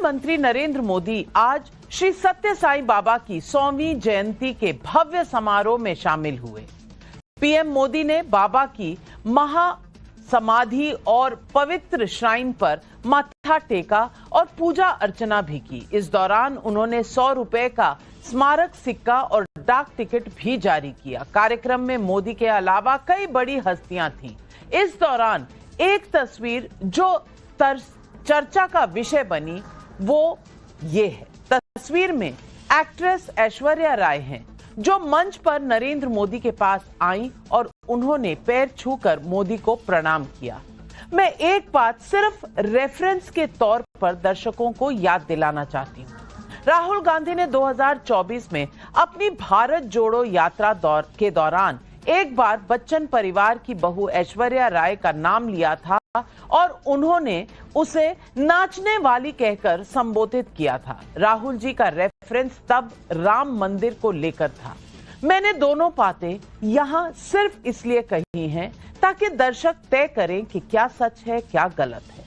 प्रधानमंत्री नरेंद्र मोदी आज श्री सत्य साईं बाबा की 100वीं जयंती के भव्य समारोह में शामिल हुए। पीएम मोदी ने बाबा की महासमाधि और पवित्र श्राइन पर माथा टेका और पूजा अर्चना भी की। इस दौरान उन्होंने 100 रुपए का स्मारक सिक्का और डाक टिकट भी जारी किया। कार्यक्रम में मोदी के अलावा कई बड़ी हस्तियां थीं। इस दौरान एक तस्वीर जो चर्चा का विषय बनी वो ये है। तस्वीर में एक्ट्रेस ऐश्वर्या राय हैं, जो मंच पर नरेंद्र मोदी के पास आई और उन्होंने पैर छूकर मोदी को प्रणाम किया। मैं एक बात सिर्फ रेफरेंस के तौर पर दर्शकों को याद दिलाना चाहती हूँ। राहुल गांधी ने 2024 में अपनी भारत जोड़ो यात्रा के दौरान एक बार बच्चन परिवार की बहू ऐश्वर्या राय का नाम लिया था और उन्होंने उसे नाचने वाली कहकर संबोधित किया था। राहुल जी का रेफरेंस तब राम मंदिर को लेकर था। मैंने दोनों बातें यहां सिर्फ इसलिए कही हैं ताकि दर्शक तय करें कि क्या सच है क्या गलत है।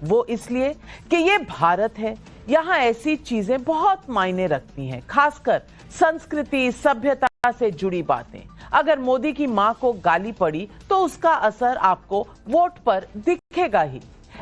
वो इसलिए कि ये भारत है, यहाँ ऐसी चीजें बहुत मायने रखती हैं, खासकर संस्कृति सभ्यता से जुड़ी बातें। अगर मोदी की मां को गाली पड़ी तो उसका असर आपको वोट पर दिखेगा ही।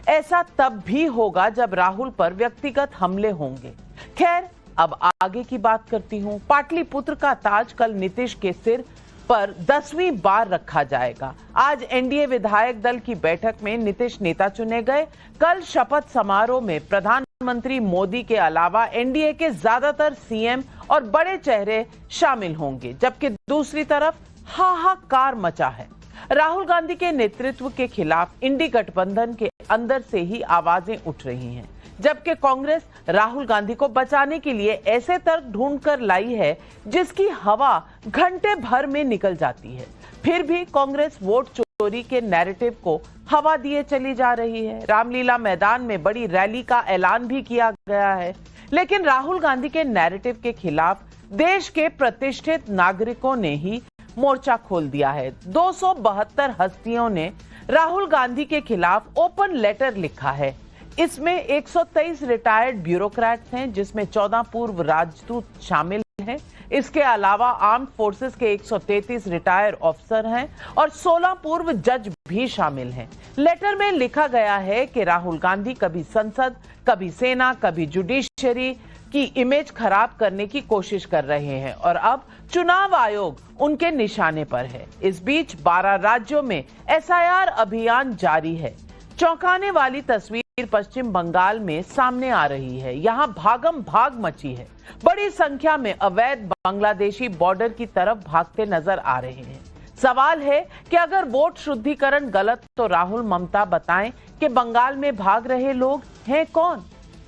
ऐसा तब भी होगा जब राहुल पर व्यक्तिगत हमले होंगे। खैर, अब आगे की बात करती हूं। पाटलिपुत्र का ताज कल नीतीश के सिर पर 10वीं बार रखा जाएगा। आज एनडीए विधायक दल की बैठक में नीतीश नेता चुने गए। कल शपथ समारोह में प्रधानमंत्री मोदी के अलावा एनडीए के ज्यादातर सीएम और बड़े चेहरे शामिल होंगे, जबकि दूसरी तरफ हाहाकार मचा है। राहुल गांधी के नेतृत्व के खिलाफ इंडी गठबंधन के अंदर से ही आवाजें उठ रही हैं, जबकि कांग्रेस राहुल गांधी को बचाने के लिए ऐसे तर्क ढूंढकर लाई है जिसकी हवा घंटे भर में निकल जाती है। फिर भी कांग्रेस वोट चोरी के नैरेटिव को हवा दिए चली जा रही है। रामलीला मैदान में बड़ी रैली का ऐलान भी किया गया है, लेकिन राहुल गांधी के नैरेटिव के खिलाफ देश के प्रतिष्ठित नागरिकों ने ही मोर्चा खोल दिया है। 272 हस्तियों ने राहुल गांधी के खिलाफ ओपन लेटर लिखा है। इसमें 123 रिटायर्ड ब्यूरोक्रेट्स हैं, जिसमें 14 पूर्व राजदूत शामिल हैं। इसके अलावा आर्म फोर्सेस के 133 रिटायर्ड ऑफिसर हैं और 16 पूर्व जज भी शामिल हैं। लेटर में लिखा गया है कि राहुल गांधी कभी संसद, कभी सेना, कभी जुडिशरी की इमेज खराब करने की कोशिश कर रहे हैं और अब चुनाव आयोग उनके निशाने पर है। इस बीच 12 राज्यों में एसआईआर अभियान जारी है। चौंकाने वाली तस्वीर पश्चिम बंगाल में सामने आ रही है। यहाँ भागम भाग मची है। बड़ी संख्या में अवैध बांग्लादेशी बॉर्डर की तरफ भागते नजर आ रहे हैं। सवाल है कि अगर वोट शुद्धिकरण गलत तो राहुल ममता बताएं कि बंगाल में भाग रहे लोग हैं कौन?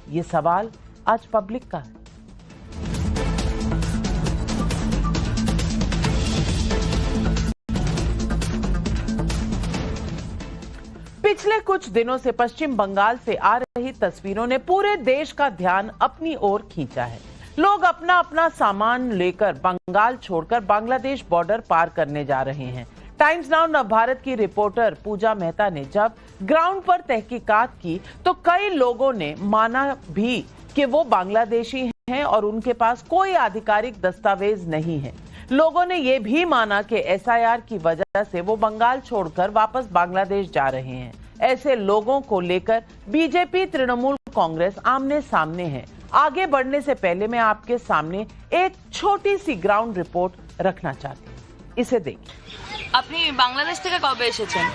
ये सवाल आज पब्लिक का है। पिछले कुछ दिनों से पश्चिम बंगाल से आ रही तस्वीरों ने पूरे देश का ध्यान अपनी ओर खींचा है। लोग अपना अपना सामान लेकर बंगाल छोड़कर बांग्लादेश बॉर्डर पार करने जा रहे हैं। टाइम्स नाउ नवभारत की रिपोर्टर पूजा मेहता ने जब ग्राउंड पर तहकीकात की तो कई लोगों ने माना भी कि वो बांग्लादेशी हैं और उनके पास कोई आधिकारिक दस्तावेज नहीं है। लोगों ने ये भी माना कि एसआईआर की वजह से वो बंगाल छोड़कर वापस बांग्लादेश जा रहे हैं। ऐसे लोगों को लेकर बीजेपी तृणमूल कांग्रेस आमने सामने है। आगे बढ़ने से पहले मैं आपके सामने एक छोटी सी ग्राउंड रिपोर्ट रखना चाहती हूँ, इसे देखिए। अपनी बांग्लादेश থেকে কবে এসেছেন?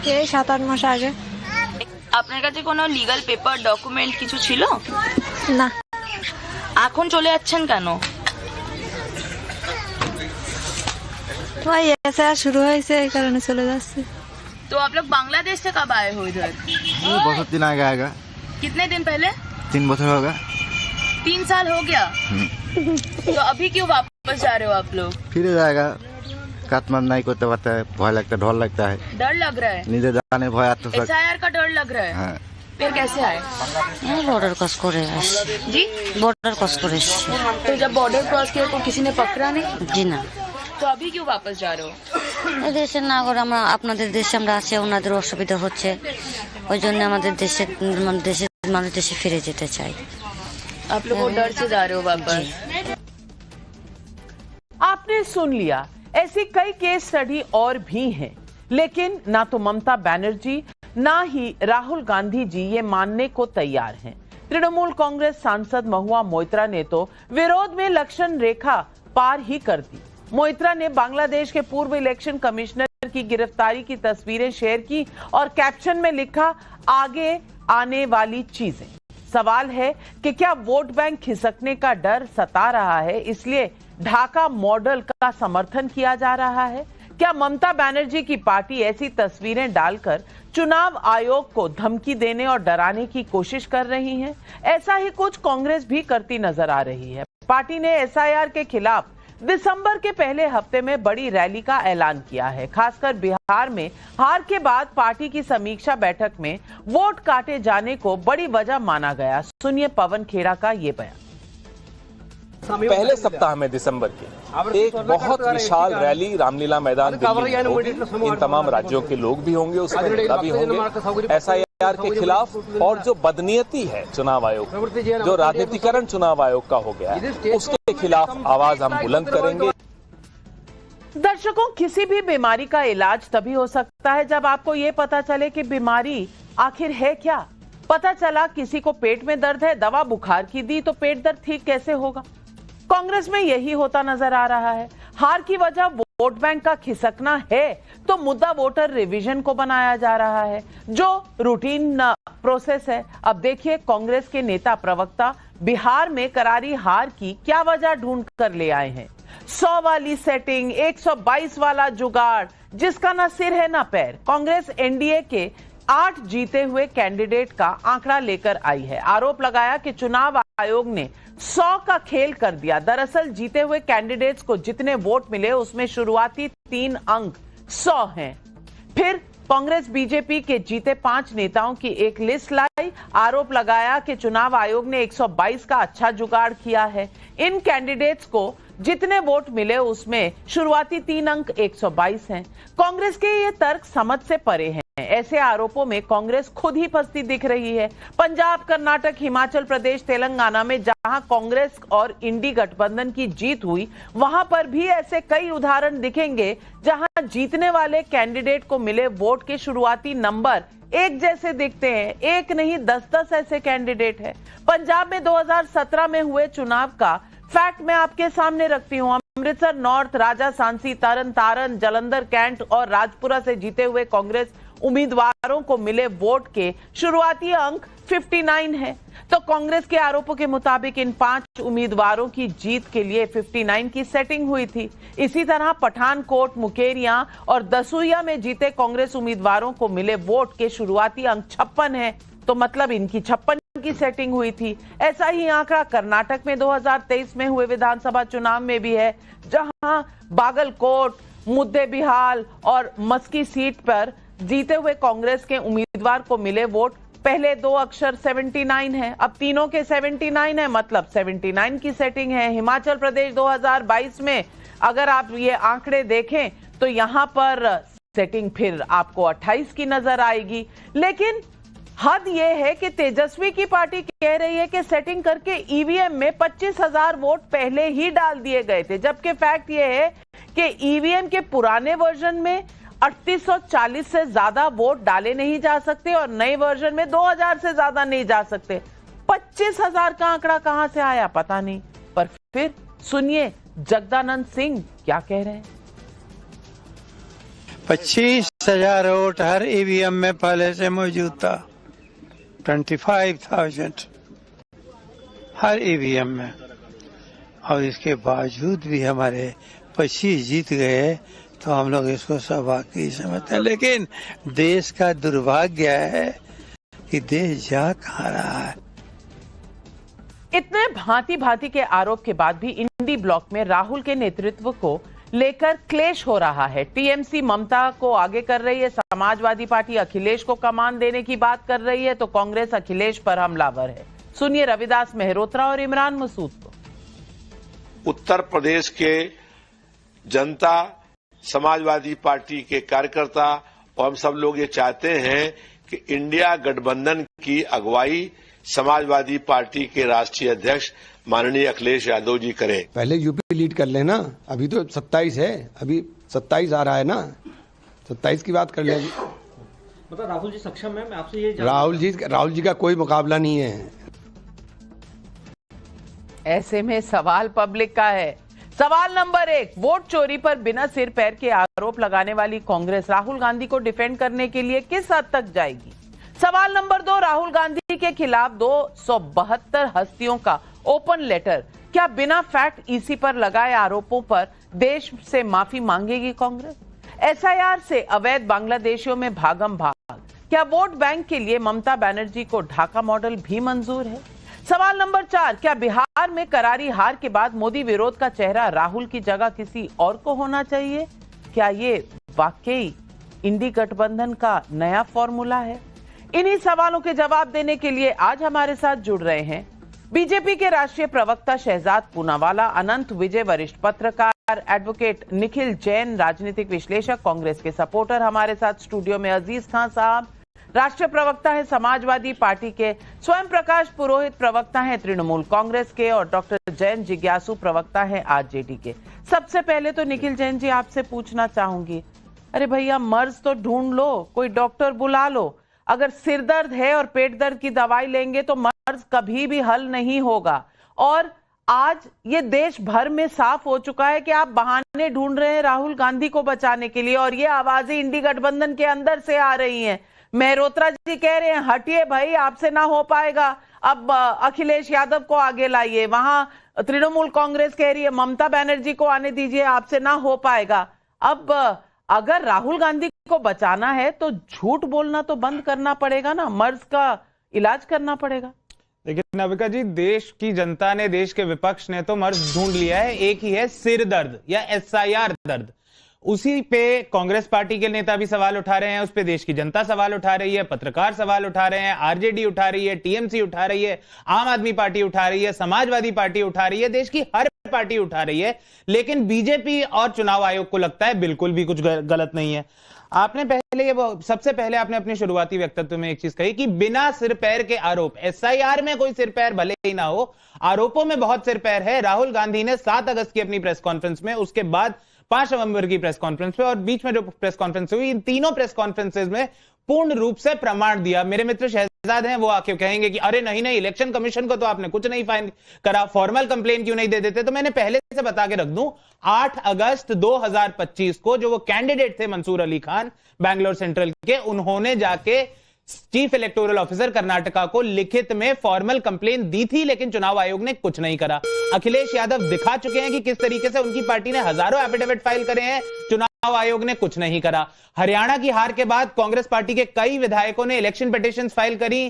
এই 7-8 মাস আগে। আপনার কাছে কোনো লিগ্যাল পেপার ডকুমেন্ট কিছু ছিল? না। এখন চলে যাচ্ছেন কেন? ভাই ऐसा शुरू হয়েছে এই কারণে চলে যাচ্ছি। तो आप लोग बांग्लादेश से कब आए हो इधर? बहुत दिन आगे आएगा। कितने दिन पहले? 3 बছর होगा। 3 साल हो गया। तो अभी क्यों वापस जा रहे हो आप लोग? फिर जाएगा। काटमान नहीं करते पारता है, भय लगता है, डर लगता है। डर लग रहा है? नीचे जाने भय आता है। एसआईआर का डर लग रहा है? हाँ। फिर कैसे आए? बॉर्डर क्रॉस करे जी? बॉर्डर क्रॉस करे। तो जब बॉर्डर क्रॉस किया तो किसी ने पकड़ा नहीं? जी ना। तो अभी क्यों वापस जा रहे हो? দেশের নাগর আমরা আপনাদের দেশে আমরা আছি, ওনাদের অসুবিধা হচ্ছে, ওই জন্য আমাদের দেশের বাংলাদেশে ফিরে যেতে চাই। आप लोग वो डर से जा रहे हो वापस? आपने सुन लिया, ऐसी कई केस स्टडी और भी हैं, लेकिन ना तो ममता बनर्जी ना ही राहुल गांधी जी ये मानने को तैयार हैं। तृणमूल कांग्रेस सांसद महुआ मोइत्रा ने तो विरोध में लक्षण रेखा पार ही कर दी। मोइत्रा ने बांग्लादेश के पूर्व इलेक्शन कमिश्नर की गिरफ्तारी की तस्वीरें शेयर की और कैप्शन में लिखा, आगे आने वाली चीजें। सवाल है कि क्या वोट बैंक खिसकने का डर सता रहा है, इसलिए ढाका मॉडल का समर्थन किया जा रहा है? क्या ममता बनर्जी की पार्टी ऐसी तस्वीरें डालकर चुनाव आयोग को धमकी देने और डराने की कोशिश कर रही है? ऐसा ही कुछ कांग्रेस भी करती नजर आ रही है। पार्टी ने एसआईआर के खिलाफ दिसंबर के पहले हफ्ते में बड़ी रैली का ऐलान किया है। खासकर बिहार में हार के बाद पार्टी की समीक्षा बैठक में वोट काटे जाने को बड़ी वजह माना गया। सुनिए पवन खेड़ा का ये बयान। पहले सप्ताह में दिसंबर के एक बहुत विशाल रैली रामलीला मैदान दिल्ली में होगी। इन तमाम राज्यों के लोग भी होंगे, उसमें नेता भी होंगे। एसआईआर के खिलाफ और जो बदनीयती है चुनाव आयोग, जो राजनीतिकरण चुनाव आयोग का हो गया है, उसके खिलाफ आवाज हम बुलंद करेंगे। दर्शकों, किसी भी बीमारी का इलाज तभी हो सकता है जब आपको ये पता चले कि बीमारी आखिर है क्या। पता चला किसी को पेट में दर्द है, दवा बुखार की दी तो पेट दर्द ठीक कैसे होगा? कांग्रेस में यही होता नजर आ रहा है। हार की वजह वोट बैंक का खिसकना है तो मुद्दा वोटर रिवीजन को बनाया जा रहा है, जो रूटीन प्रोसेस है। अब देखिए कांग्रेस के नेता प्रवक्ता बिहार में करारी हार की क्या वजह ढूंढ कर ले आए हैं। 100 वाली सेटिंग, 122 वाला जुगाड़, जिसका ना सिर है ना पैर। कांग्रेस एनडीए के 8 जीते हुए कैंडिडेट का आंकड़ा लेकर आई है। आरोप लगाया कि चुनाव आयोग ने 100 का खेल कर दिया। दरअसल जीते हुए कैंडिडेट्स को जितने वोट मिले उसमें शुरुआती 3 अंक 100 हैं। फिर कांग्रेस बीजेपी के जीते 5 नेताओं की एक लिस्ट लाई। आरोप लगाया कि चुनाव आयोग ने 122 का अच्छा जुगाड़ किया है। इन कैंडिडेट्स को जितने वोट मिले उसमें शुरुआती 3 अंक 122 हैं। कांग्रेस के ये तर्क समझ से परे हैं। ऐसे आरोपों में कांग्रेस खुद ही फंसती दिख रही है। पंजाब, कर्नाटक, हिमाचल प्रदेश, तेलंगाना में जहां कांग्रेस और इंडी गठबंधन की जीत हुई, वहां पर भी ऐसे कई उदाहरण दिखेंगे जहां जीतने वाले कैंडिडेट को मिले वोट के शुरुआती नंबर एक जैसे दिखते हैं। एक नहीं 10-10 ऐसे कैंडिडेट हैं। पंजाब में 2017 में हुए चुनाव का फैक्ट मैं आपके सामने रखती हूं। अमृतसर नॉर्थ, राजा सांसी, तरन तारण, जलंधर कैंट और राजपुरा से जीते हुए कांग्रेस उम्मीदवारों को मिले वोट के शुरुआती अंक 59 है। तो कांग्रेस के आरोपों के मुताबिक इन 5 उम्मीदवारों की जीत के लिए 59 की सेटिंग हुई थी। इसी तरह पठानकोट, मुकेरिया और दसूया में जीते कांग्रेस उम्मीदवारों को मिले वोट के शुरुआती अंक 56 है। तो मतलब इनकी 56 की सेटिंग हुई थी। ऐसा ही आंकड़ा कर्नाटक में 2023 में हुए विधानसभा चुनाव में भी है, जहां बागलकोट, मुद्देबिहाल और मस्की सीट पर जीते हुए कांग्रेस के उम्मीदवार को मिले वोट पहले 2 अक्षर 79 है। अब तीनों के 79 है, मतलब 79 की सेटिंग है। हिमाचल प्रदेश 2022 में अगर आप ये आंकड़े देखें तो यहां पर सेटिंग फिर आपको 28 की नजर आएगी। लेकिन हद यह है कि तेजस्वी की पार्टी कह रही है कि सेटिंग करके ईवीएम में 25,000 वोट पहले ही डाल दिए गए थे, जबकि फैक्ट यह है कि ईवीएम के पुराने वर्जन में 3840 से ज्यादा वोट डाले नहीं जा सकते और नए वर्जन में 2000 से ज्यादा नहीं जा सकते। 25,000 का आंकड़ा कहां से आया पता नहीं। पर फिर सुनिए जगदानंद सिंह क्या कह रहे हैं। 25,000 वोट हर ईवीएम में पहले से मौजूद था। 25,000 हर ईवीएम में, और इसके बावजूद भी हमारे 25 जीत गए, तो हम लोग इसको सौभाग्य समझते हैं। लेकिन देश का दुर्भाग्य है कि देश जा कहाँ रहा है। इतने भांति भांति के आरोप के बाद भी इंडी ब्लॉक में राहुल के नेतृत्व को लेकर क्लेश हो रहा है। टीएमसी ममता को आगे कर रही है, समाजवादी पार्टी अखिलेश को कमान देने की बात कर रही है, तो कांग्रेस अखिलेश पर हमलावर है। सुनिए रविदास मेहरोत्रा और इमरान मसूद को। उत्तर प्रदेश के जनता, समाजवादी पार्टी के कार्यकर्ता और हम सब लोग ये चाहते हैं कि इंडिया गठबंधन की अगुवाई समाजवादी पार्टी के राष्ट्रीय अध्यक्ष माननीय अखिलेश यादव जी करें। पहले यूपी लीड कर लेना, अभी तो 27 है, अभी 27 आ रहा है ना, 27 की बात कर लेंगे। मतलब राहुल जी सक्षम है? मैं आपसे ये राहुल जी का कोई मुकाबला नहीं है। ऐसे में सवाल पब्लिक का है। सवाल नंबर 1, वोट चोरी पर बिना सिर पैर के आरोप लगाने वाली कांग्रेस राहुल गांधी को डिफेंड करने के लिए किस हद तक जाएगी? सवाल नंबर 2, राहुल गांधी के खिलाफ 272 हस्तियों का ओपन लेटर, क्या बिना फैक्ट ईसी पर लगाए आरोपों पर देश से माफी मांगेगी कांग्रेस? एसआईआर से अवैध बांग्लादेशियों में भागम भाग, क्या वोट बैंक के लिए ममता बनर्जी को ढाका मॉडल भी मंजूर है? सवाल नंबर 4, क्या बिहार में करारी हार के बाद मोदी विरोध का चेहरा राहुल की जगह किसी और को होना चाहिए? क्या ये वाकई इंडी गठबंधन का नया फॉर्मूला है? इन्हीं सवालों के जवाब देने के लिए आज हमारे साथ जुड़ रहे हैं बीजेपी के राष्ट्रीय प्रवक्ता शहजाद पूनावाला, अनंत विजय वरिष्ठ पत्रकार, एडवोकेट निखिल जैन राजनीतिक विश्लेषक, कांग्रेस के सपोर्टर। हमारे साथ स्टूडियो में अजीज खान साहब राष्ट्रीय प्रवक्ता है समाजवादी पार्टी के, स्वयं प्रकाश पुरोहित प्रवक्ता हैं तृणमूल कांग्रेस के, और डॉक्टर जैन जिज्ञासु प्रवक्ता हैं आरजेडी के। सबसे पहले तो निखिल जैन जी आपसे पूछना चाहूंगी, अरे भैया मर्ज तो ढूंढ लो, कोई डॉक्टर बुला लो। अगर सिर दर्द है और पेट दर्द की दवाई लेंगे तो मर्ज कभी भी हल नहीं होगा। और आज ये देश भर में साफ हो चुका है कि आप बहाने ढूंढ रहे हैं राहुल गांधी को बचाने के लिए, और ये आवाजें इंडी गठबंधन के अंदर से आ रही हैं। मेहरोत्रा जी कह रहे हैं हटिए भाई, आपसे ना हो पाएगा, अब अखिलेश यादव को आगे लाइए। वहां तृणमूल कांग्रेस कह रही है ममता बनर्जी को आने दीजिए, आपसे ना हो पाएगा। अब अगर राहुल गांधी को बचाना है तो झूठ बोलना तो बंद करना पड़ेगा ना, मर्ज का इलाज करना पड़ेगा। देखिए नाविका जी, देश की जनता ने, देश के विपक्ष ने तो मर्ज ढूंढ लिया है, एक ही है सिर दर्द या एसआईआर दर्द। उसी पे कांग्रेस पार्टी के नेता भी सवाल उठा रहे हैं, उस पे देश की जनता सवाल उठा रही है, पत्रकार सवाल उठा रहे हैं, आरजेडी उठा रही है, टीएमसी उठा रही है, आम आदमी पार्टी उठा रही है, समाजवादी पार्टी उठा रही है, देश की हर पार्टी उठा रही है। लेकिन बीजेपी और चुनाव आयोग को लगता है बिल्कुल भी कुछ गलत नहीं है। आपने सबसे पहले आपने अपने शुरुआती वक्तव्य में एक चीज कही कि बिना सिर पैर के आरोप, एसआईआर में कोई सिर पैर भले ही ना हो, आरोपों में बहुत सिर पैर है। राहुल गांधी ने 7 अगस्त की अपनी प्रेस कॉन्फ्रेंस में, उसके बाद 5 नवंबर की प्रेस कॉन्फ्रेंस पे, और बीच में जो प्रेस कॉन्फ्रेंस हुई, इन तीनों प्रेस कॉन्फ्रेंसेज में पूर्ण रूप से प्रमाण दिया। मेरे मित्र शहजाद हैं, वो आके कहेंगे कि अरे नहीं इलेक्शन कमीशन को तो आपने कुछ नहीं फाइन करा, फॉर्मल कंप्लेन क्यों नहीं दे देते? तो मैंने पहले से बता के रख दूं, 8 अगस्त 2025 को जो वो कैंडिडेट थे मंसूर अली खान बैंगलोर सेंट्रल के, उन्होंने जाके चीफ इलेक्टोरल ऑफिसर कर्नाटका को लिखित में फॉर्मल कंप्लेन दी थी, लेकिन चुनाव आयोग ने कुछ नहीं करा। अखिलेश यादव दिखा चुके हैं कि किस तरीके से उनकी पार्टी ने हजारों एफिडेविट फाइल करे हैं, चुनाव आयोग ने कुछ नहीं करा। हरियाणा की हार के बाद कांग्रेस पार्टी के कई विधायकों ने इलेक्शन पिटीशंस फाइल करी,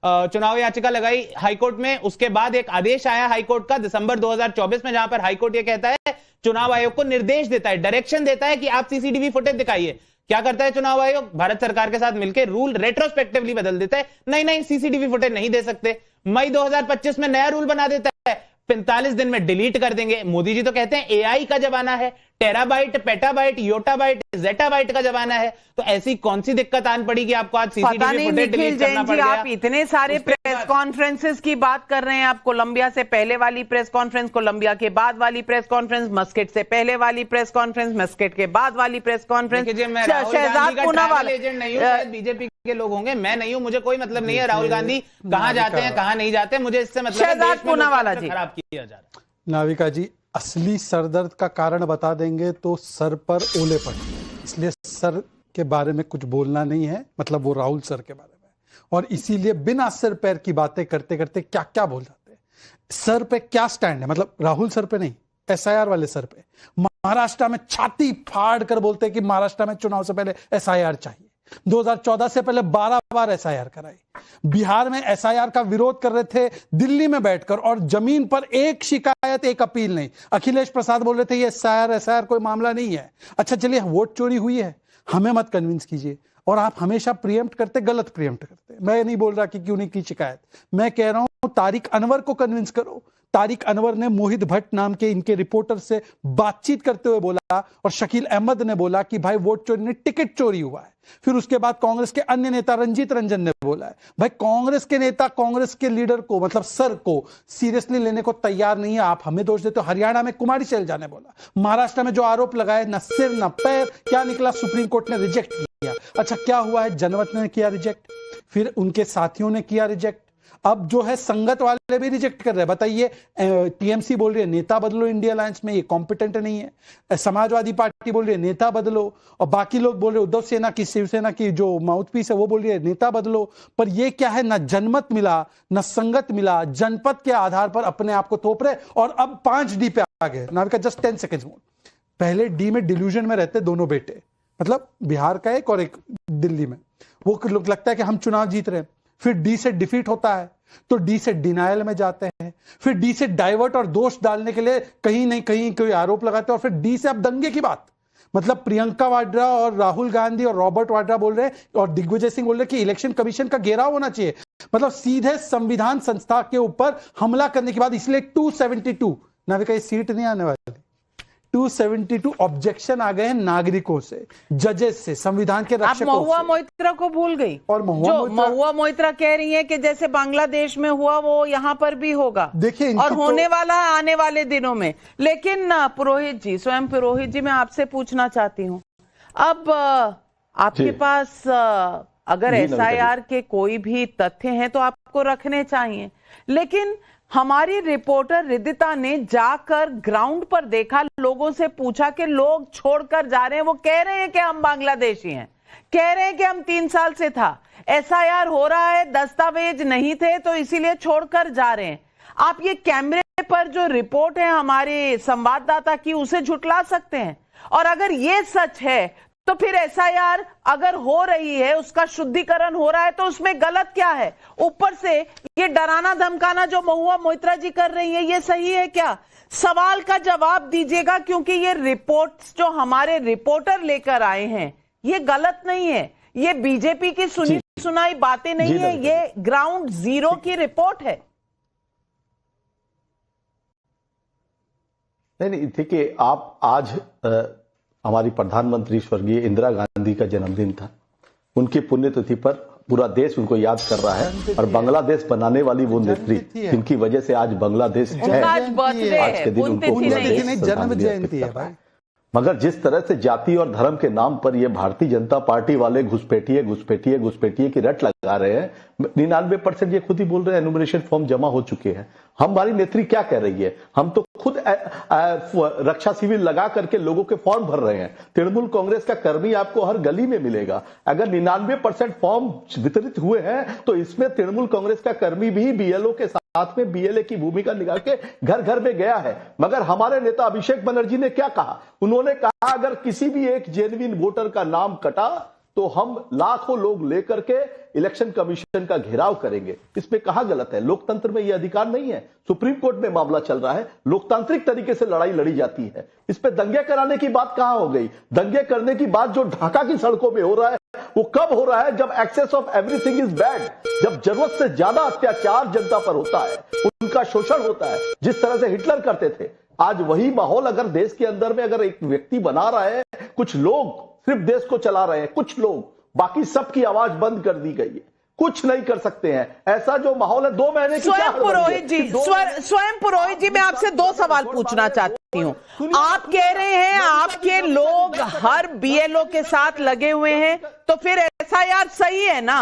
चुनाव याचिका लगाई हाईकोर्ट में। उसके बाद एक आदेश आया हाईकोर्ट का दिसंबर 2024 में, जहां पर हाईकोर्ट यह कहता है, चुनाव आयोग को निर्देश देता है, डायरेक्शन देता है कि आप सीसीटीवी फुटेज दिखाइए। क्या करता है चुनाव आयोग? भारत सरकार के साथ मिलकर रूल रेट्रोस्पेक्टिवली बदल देता है, नहीं सीसीटीवी फुटेज नहीं दे सकते। मई 2025 में नया रूल बना देता है, 45 दिन में डिलीट कर देंगे। मोदी जी तो कहते हैं एआई का जमाना है, टेराबाइट, पेटाबाइट, योटाबाइट, जेटाबाइट का जमाना है, तो ऐसी कौन सी दिक्कत आन पड़ी कि आपको आज सीसीटीवी फुटेज डिलीट करना पड़ गया? आप इतने सारे प्रेस कॉन्फ्रेंसेस की बात कर रहे हैं, आप कोलंबिया से पहले वाली प्रेस कॉन्फ्रेंस, कोलंबिया के बाद वाली प्रेस कॉन्फ्रेंस, मस्कट से पहले वाली प्रेस कॉन्फ्रेंस, मस्कट के बाद वाली press conference. Shahzad Poonawalla agent नहीं हूं, शायद बीजेपी के लोग होंगे, मैं नहीं हूं, मुझे कोई मतलब नहीं है राहुल गांधी कहां जाते हैं कहां नहीं जाते, मुझे इससे मतलब शहजाद पूनावाला जी खराब किया जा रहा है। नाविका जी, असली सरदर्द का कारण बता देंगे तो सर पर ओले पड़े, इसलिए सर के बारे में कुछ बोलना नहीं है, मतलब वो राहुल सर के बारे में, और इसीलिए बिना सिर पैर की बातें करते करते क्या क्या बोल जाते हैं। सर पे क्या स्टैंड है, मतलब राहुल सर पे नहीं, एसआईआर वाले सर पे। महाराष्ट्र में छाती फाड़ कर बोलते हैं कि महाराष्ट्र में चुनाव से पहले एसआईआर चाहिए, 2014 से पहले 12 बार एसआईआर कराई। बिहार में एसआईआर का विरोध कर रहे थे दिल्ली में बैठकर, और जमीन पर एक शिकायत एक अपील नहीं। अखिलेश प्रसाद बोल रहे थे ये एसआईआर कोई मामला नहीं है। अच्छा चलिए, वोट चोरी हुई है, हमें मत कन्विंस कीजिए, और आप हमेशा प्रिएम्प्ट करते, गलत प्रिएम्प्ट करते। मैं नहीं बोल रहा कि क्यों नहीं की शिकायत, मैं कह रहा हूं तारिक अनवर को कन्विंस करो, तारिक अनवर ने मोहित भट्ट नाम के इनके रिपोर्टर से बातचीत करते हुए बोला, और शकील अहमद ने बोला कि भाई वोट चोरी नहीं, टिकट चोरी हुआ है। फिर उसके बाद कांग्रेस के अन्य नेता रंजीत रंजन ने बोला है भाई कांग्रेस के नेता कांग्रेस के लीडर को, मतलब सर को सीरियसली लेने को तैयार नहीं है, आप हमें दोष देते हो। हरियाणा में कुमारी शैलजा ने बोला, महाराष्ट्र में जो आरोप लगाए न सिर न पैर, क्या निकला, सुप्रीम कोर्ट ने रिजेक्ट किया। अच्छा क्या हुआ है, जनमत ने किया रिजेक्ट, फिर उनके साथियों ने किया रिजेक्ट, अब जो है संगत वाले भी रिजेक्ट कर रहे हैं। बताइए, टीएमसी बोल रही है नेता बदलो इंडिया अलायंस में, ये कॉम्पिटेंट नहीं है। समाजवादी पार्टी बोल रही है नेता बदलो, और बाकी लोग बोल रहे हैं, उद्धव सेना की, शिवसेना की जो माउथपीस है वो बोल रही है नेता बदलो। पर ये क्या है, ना जनमत मिला ना संगत मिला, जनपद के आधार पर अपने आप को थोप रहे, और अब 5D पे आ गए। नाविका जस्ट 10 सेकेंड्स मोर। पहले डी में डिल्यूजन में रहते दोनों बेटे, मतलब बिहार का एक और एक दिल्ली में, वो लोग लगता है कि हम चुनाव जीत रहे हैं, फिर डी से डिफीट होता है तो डी से डिनायल में जाते हैं, फिर डी से डाइवर्ट और दोष डालने के लिए कहीं नहीं कहीं कोई आरोप लगाते हैं, और फिर डी से अब दंगे की बात, मतलब प्रियंका वाड्रा और राहुल गांधी और रॉबर्ट वाड्रा बोल रहे हैं, और दिग्विजय सिंह बोल रहे हैं कि इलेक्शन कमीशन का घेराव होना चाहिए, मतलब सीधे संविधान संस्था के ऊपर हमला करने के बाद। इसलिए 272 नाविका, ये सीट नहीं आने वाली, 272 ऑब्जेक्शन आ गए हैं नागरिकों से, जजेस से, संविधान के रक्षकों से। आप महुआ मोइत्रा को भूल गई, और महुआ मोइत्रा कह रही है कि जैसे बांग्लादेश में हुआ वो यहाँ पर भी होगा, देखिए, और होने वाला है आने वाले दिनों में। लेकिन पुरोहित जी, स्वयं पुरोहित जी, मैं आपसे पूछना चाहती हूँ, अब आपके पास अगर SIR के कोई भी तथ्य हैं तो आपको रखने चाहिए, लेकिन हमारी रिपोर्टर रिदिता ने जाकर ग्राउंड पर देखा, लोगों से पूछा कि लोग छोड़कर जा रहे हैं, वो कह रहे हैं कि हम बांग्लादेशी हैं, कह रहे हैं कि हम 3 साल से था, SIR हो रहा है, दस्तावेज नहीं थे तो इसीलिए छोड़कर जा रहे हैं। आप ये कैमरे पर जो रिपोर्ट है हमारे संवाददाता की, उसे झुटला सकते हैं? और अगर ये सच है तो फिर SIR अगर हो रही है, उसका शुद्धिकरण हो रहा है, तो उसमें गलत क्या है? ऊपर से ये डराना धमकाना जो महुआ मोइत्रा जी कर रही है, ये सही है क्या? सवाल का जवाब दीजिएगा, क्योंकि ये रिपोर्ट्स जो हमारे रिपोर्टर लेकर आए हैं ये गलत नहीं है, ये बीजेपी की सुनी सुनाई बातें नहीं है, ये ग्राउंड जीरो की रिपोर्ट है। नहीं, देखिए, आप आज हमारी प्रधानमंत्री स्वर्गीय इंदिरा गांधी का जन्मदिन था, उनकी पुण्यतिथि पर पूरा देश उनको याद कर रहा है, और बांग्लादेश बनाने वाली वो नेत्री जिनकी वजह से आज बांग्लादेश है, आज के दिन उनको जन्म जयंती है भाई। मगर जिस तरह से जाति और धर्म के नाम पर ये भारतीय जनता पार्टी वाले घुसपैठिए की रट लगा रहे हैं, 99% ये खुद ही बोल रहे हैं एनुमरेशन फॉर्म जमा हो चुके हैं। हमारी नेत्री क्या कह रही है, हम तो खुद रक्षा शिविर लगा करके लोगों के फॉर्म भर रहे हैं। तृणमूल कांग्रेस का कर्मी आपको हर गली में मिलेगा। अगर 99% फॉर्म वितरित हुए हैं तो इसमें तृणमूल कांग्रेस का कर्मी भी BLO के साथ में BLA की भूमिका निकाल के घर घर में गया है। मगर हमारे नेता अभिषेक बनर्जी ने क्या कहा, उन्होंने कहा अगर किसी भी एक जेन्युइन वोटर का नाम कटा तो हम लाखों लोग लेकर के इलेक्शन कमीशन का घेराव करेंगे। इसमें कहां गलत है? लोकतंत्र में यह अधिकार नहीं है। सुप्रीम कोर्ट में मामला चल रहा है, लोकतांत्रिक तरीके से लड़ाई लड़ी जाती है। इस पे दंगे कराने की बात कहां हो गई? दंगे करने की बात जो ढाका की सड़कों में हो रहा है वो कब हो रहा है? जब excess of everything is bad, जब जरूरत से ज्यादा अत्याचार जनता पर होता है, उनका शोषण होता है, जिस तरह से हिटलर करते थे। आज वही माहौल अगर देश के अंदर में अगर एक व्यक्ति बना रहा है, कुछ लोग सिर्फ देश को चला रहे हैं, कुछ लोग, बाकी सबकी आवाज बंद कर दी गई है, कुछ नहीं कर सकते हैं। ऐसा जो माहौल है 2 महीने की स्वयं पुरोहित जी मैं आपसे 2 सवाल पूछना चाहती हूं। आप कह रहे हैं आपके लोग हर BLO के साथ लगे हुए हैं, तो फिर SIR सही है ना?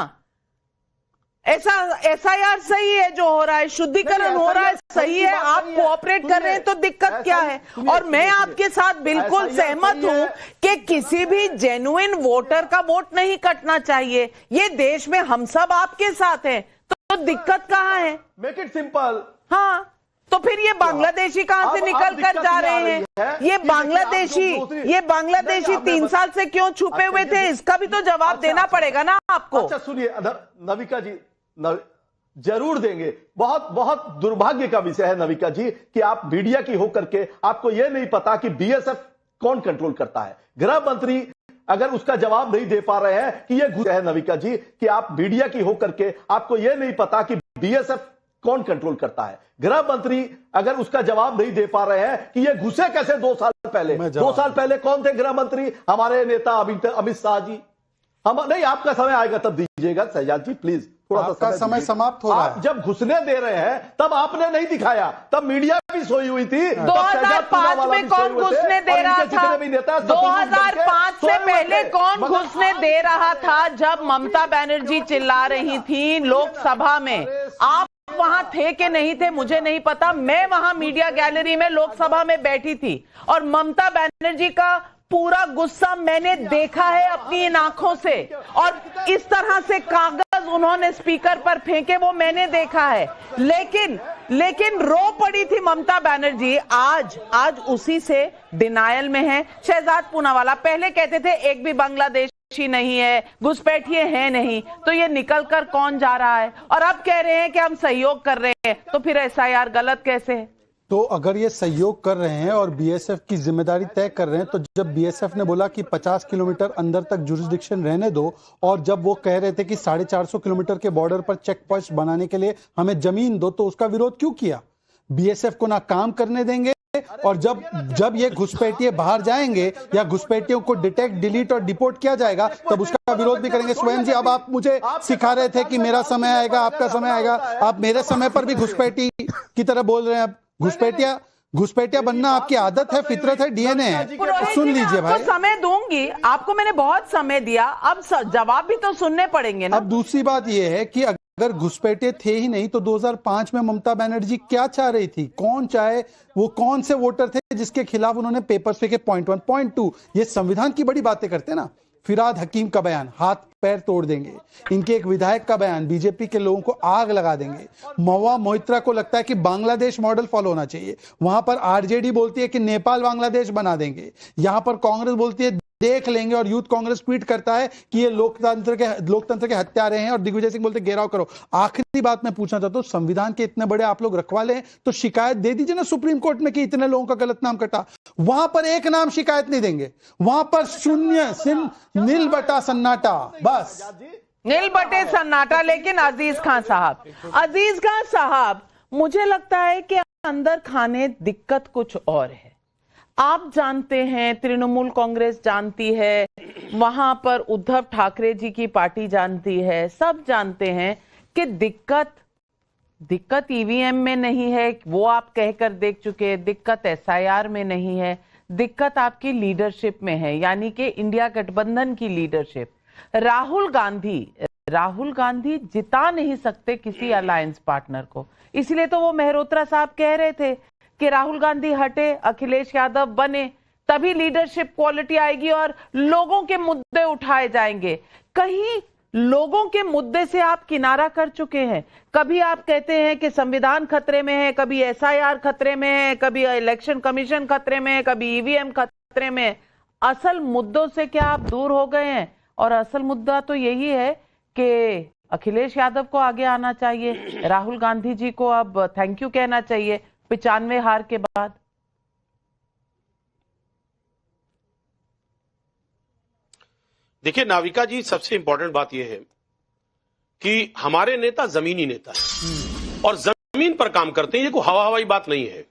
SIR सही है जो हो रहा है, शुद्धिकरण हो रहा है, सही है, आप कोऑपरेट कर रहे हैं, तो दिक्कत क्या है? और मैं आपके साथ बिल्कुल सहमत हूं कि किसी भी जेन्युइन वोटर का वोट नहीं कटना चाहिए। ये देश में हम सब आपके साथ हैं, तो दिक्कत कहां है? Make it simple. हाँ, तो फिर ये बांग्लादेशी कहां से निकल कर जा रहे हैं? ये बांग्लादेशी 3 साल से क्यों छुपे हुए थे? इसका भी तो जवाब देना पड़ेगा ना आपको। अच्छा सुनिए नविका जी, जरूर देंगे। बहुत बहुत दुर्भाग्य का विषय है नविका जी कि आप मीडिया की होकर के आपको यह नहीं पता कि BSF कौन कंट्रोल करता है। गृह मंत्री अगर उसका जवाब नहीं दे पा रहे हैं कि यह है नविका जी कि आप मीडिया की होकर के आपको यह नहीं पता कि BSF कौन कंट्रोल करता है? गृह मंत्री अगर उसका जवाब नहीं दे पा रहे हैं कि ये घुसे कैसे 2 साल पहले, 2 साल पहले कौन थे गृह मंत्री? हमारे नेता अमित शाह जी। हम नहीं, आपका समय आएगा तब दीजिएगा शहजाद जी, प्लीज थोड़ा सा समय समाप्त हो रहा है। आप जब घुसने दे रहे हैं तब आपने नहीं दिखाया, तब मीडिया भी सोई हुई थी। 2005 में कौन घुसने दे रहा था? 2005 से पहले कौन घुसने दे रहा था? जब ममता बनर्जी चिल्ला रही थी लोकसभा में, आप वहां थे कि नहीं थे मुझे नहीं पता। मैं वहां मीडिया गैलरी में लोकसभा में बैठी थी और ममता बनर्जी का पूरा गुस्सा मैंने देखा है अपनी इन आंखों से, और इस तरह से कागज उन्होंने स्पीकर पर फेंके वो मैंने देखा है। लेकिन रो पड़ी थी ममता बनर्जी। आज उसी से डिनायल में है। शहजाद पूनावाला पहले कहते थे एक भी बांग्लादेशी नहीं है, घुसपैठिए हैं नहीं, तो ये निकल कर कौन जा रहा है? और अब कह रहे हैं कि हम सहयोग कर रहे हैं, तो फिर एसआईआर गलत कैसे है? तो अगर ये सहयोग कर रहे हैं और बीएसएफ की जिम्मेदारी तय कर रहे हैं, तो जब बीएसएफ ने बोला कि 50 किलोमीटर अंदर तक जुरिस्डिक्शन रहने दो, और जब वो कह रहे थे कि 450 किलोमीटर के बॉर्डर पर चेक पोस्ट बनाने के लिए हमें जमीन दो, तो उसका विरोध क्यों किया? बीएसएफ को ना काम करने देंगे, और जब ये घुसपैठिए बाहर जाएंगे या घुसपैठियों को डिटेक्ट, डिलीट और डिपोर्ट किया जाएगा, तब उसका विरोध भी करेंगे। स्वयं जी, अब आप मुझे सिखा रहे थे कि मेरा समय आएगा, आपका समय आएगा, आप मेरे समय पर भी घुसपैठी की तरह बोल रहे हैं। अब घुसपैठिया बनना आपकी आदत है, फितरत है, डीएनए है। तो सुन लीजिए भाई, समय दूंगी आपको, मैंने बहुत समय दिया, अब जवाब भी तो सुनने पड़ेंगे ना। अब दूसरी बात यह है कि अगर घुसपैठिए थे ही नहीं तो 2005 में ममता बनर्जी क्या चाह रही थी? कौन चाहे, वो कौन से वोटर थे जिसके खिलाफ उन्होंने पेपर्स फेंके? पॉइंट 1, पॉइंट 2, ये संविधान की बड़ी बातें करते ना। फिराद हकीम का बयान, हाथ पैर तोड़ देंगे। इनके एक विधायक का बयान, बीजेपी के लोगों को आग लगा देंगे। महुआ मोइत्रा को लगता है कि बांग्लादेश मॉडल फॉलो होना चाहिए। वहां पर आरजेडी बोलती है कि नेपाल बांग्लादेश बना देंगे। यहां पर कांग्रेस बोलती है देख लेंगे, और यूथ कांग्रेस ट्वीट करता है कि ये लोकतंत्र के हत्यारे हैं, और दिग्विजय सिंह बोलते घेराव करो। आखिरी बात मैं पूछना चाहता हूं, संविधान के इतने बड़े आप लोग रखवाले हैं, तो शिकायत दे दीजिए ना सुप्रीम कोर्ट में कि इतने लोगों का गलत नाम कटा। वहां पर एक नाम शिकायत नहीं देंगे, वहां पर शून्य, नील बटा सन्नाटा, बस नील बटे सन्नाटा। लेकिन अजीज खान साहब, मुझे लगता है कि अंदर खाने दिक्कत कुछ और है। आप जानते हैं, तृणमूल कांग्रेस जानती है, वहां पर उद्धव ठाकरे जी की पार्टी जानती है, सब जानते हैं कि दिक्कत ईवीएम में नहीं है, वो आप कहकर देख चुके हैं। दिक्कत एसआईआर में नहीं है, दिक्कत आपकी लीडरशिप में है, यानी कि इंडिया गठबंधन की लीडरशिप। राहुल गांधी जिता नहीं सकते किसी अलायंस पार्टनर को, इसलिए तो वो मेहरोत्रा साहब कह रहे थे कि राहुल गांधी हटे, अखिलेश यादव बने, तभी लीडरशिप क्वालिटी आएगी और लोगों के मुद्दे उठाए जाएंगे। कहीं लोगों के मुद्दे से आप किनारा कर चुके हैं। कभी आप कहते हैं कि संविधान खतरे में है, कभी एसआईआर खतरे में है, कभी इलेक्शन कमीशन खतरे में है, कभी ईवीएम खतरे में है। असल मुद्दों से क्या आप दूर हो गए हैं? और असल मुद्दा तो यही है कि अखिलेश यादव को आगे आना चाहिए, राहुल गांधी जी को अब थैंक यू कहना चाहिए 95 हार के बाद। देखिए नाविका जी, सबसे इंपॉर्टेंट बात यह है कि हमारे नेता जमीनी नेता है और जमीन पर काम करते हैं, ये कोई हवाई बात नहीं है।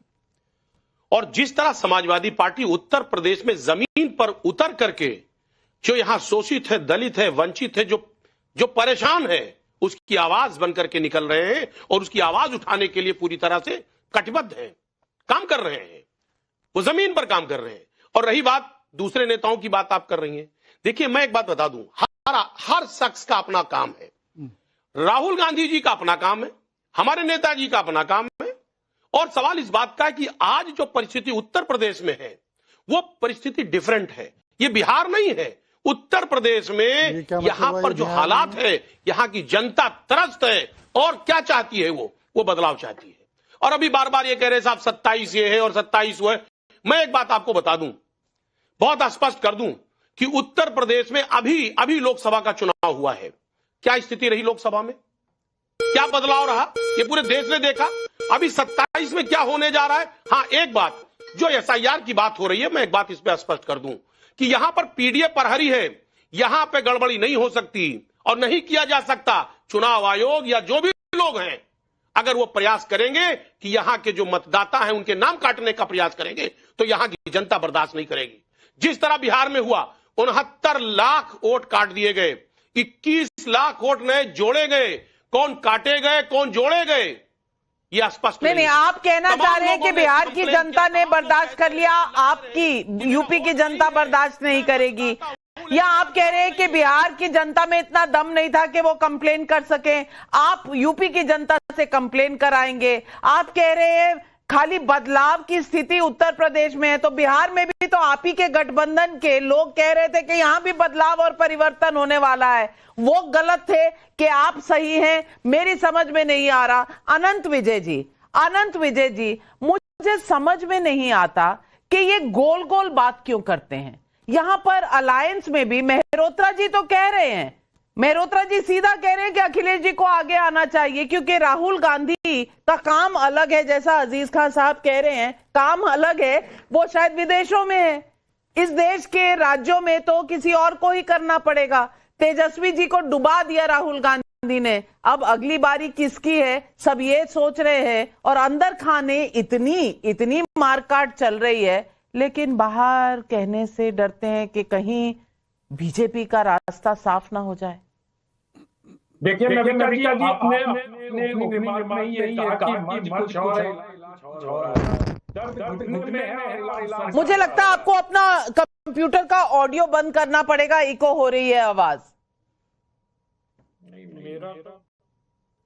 और जिस तरह समाजवादी पार्टी उत्तर प्रदेश में जमीन पर उतर करके जो यहां शोषित है, दलित है, वंचित है, जो परेशान है, उसकी आवाज बनकर के निकल रहे हैं और उसकी आवाज उठाने के लिए पूरी तरह से कटिबद्ध हैं, काम कर रहे हैं, वो जमीन पर काम कर रहे हैं। और रही बात दूसरे नेताओं की बात आप कर रही हैं, देखिए मैं एक बात बता दूं, हर शख्स का अपना काम है। राहुल गांधी जी का अपना काम है, हमारे नेताजी का अपना काम है, और सवाल इस बात का है कि आज जो परिस्थिति उत्तर प्रदेश में है वो परिस्थिति डिफरेंट है। ये बिहार नहीं है, उत्तर प्रदेश में यहां पर जो हालात है, यहां की जनता त्रस्त है और क्या चाहती है, वो बदलाव चाहती है। और अभी बार बार ये कह रहे साहब 27 ये है और 27 वो है। मैं एक बात आपको बता दूं, बहुत स्पष्ट कर दूं कि उत्तर प्रदेश में अभी लोकसभा का चुनाव हुआ है। क्या स्थिति रही लोकसभा में, क्या बदलाव रहा, ये पूरे देश ने देखा। अभी 27 में क्या होने जा रहा है। हाँ, एक बात जो एसआईआर की बात हो रही है, मैं एक बात इस पर स्पष्ट कर दूं कि यहां पर पीडीए प्रहरी है, यहां पे गड़बड़ी नहीं हो सकती और नहीं किया जा सकता। चुनाव आयोग या जो भी लोग हैं अगर वो प्रयास करेंगे कि यहां के जो मतदाता हैं उनके नाम काटने का प्रयास करेंगे तो यहां की जनता बर्दाश्त नहीं करेगी। जिस तरह बिहार में हुआ, 69 लाख वोट काट दिए गए, 21 लाख वोट नए जोड़े गए, कौन काटे गए कौन जोड़े गए ये स्पष्ट नहीं, आप कहना चाह रहे हैं कि बिहार की जनता ने बर्दाश्त कर लिया, आपकी यूपी की जनता बर्दाश्त नहीं करेगी, या आप कह रहे हैं कि बिहार की जनता में इतना दम नहीं था कि वो कंप्लेन कर सके, आप यूपी की जनता से कंप्लेन कराएंगे? आप कह रहे हैं खाली बदलाव की स्थिति उत्तर प्रदेश में है, तो बिहार में भी तो आप ही के गठबंधन के लोग कह रहे थे कि यहां भी बदलाव और परिवर्तन होने वाला है। वो गलत थे कि आप सही हैं? मेरी समझ में नहीं आ रहा। अनंत विजय जी, मुझे समझ में नहीं आता कि ये गोल गोल बात क्यों करते हैं। यहां पर अलायंस में भी मेहरोत्रा जी तो कह रहे हैं, मेहरोत्रा जी सीधा कह रहे हैं कि अखिलेश जी को आगे आना चाहिए, क्योंकि राहुल गांधी का काम अलग है, जैसा अजीज खान साहब कह रहे हैं काम अलग है, वो शायद विदेशों में है, इस देश के राज्यों में तो किसी और को ही करना पड़ेगा। तेजस्वी जी को डुबा दिया राहुल गांधी ने, अब अगली बारी किसकी है सब ये सोच रहे हैं, और अंदर खाने इतनी मारकाट चल रही है, लेकिन बाहर कहने से डरते हैं कि कहीं बीजेपी का रास्ता साफ ना हो जाए। देखिए नविका जी, आपने अपने रिमार्क में यही कहा कि मुझे लगता है आपको अपना कंप्यूटर का ऑडियो बंद करना पड़ेगा, इको हो रही है आवाज।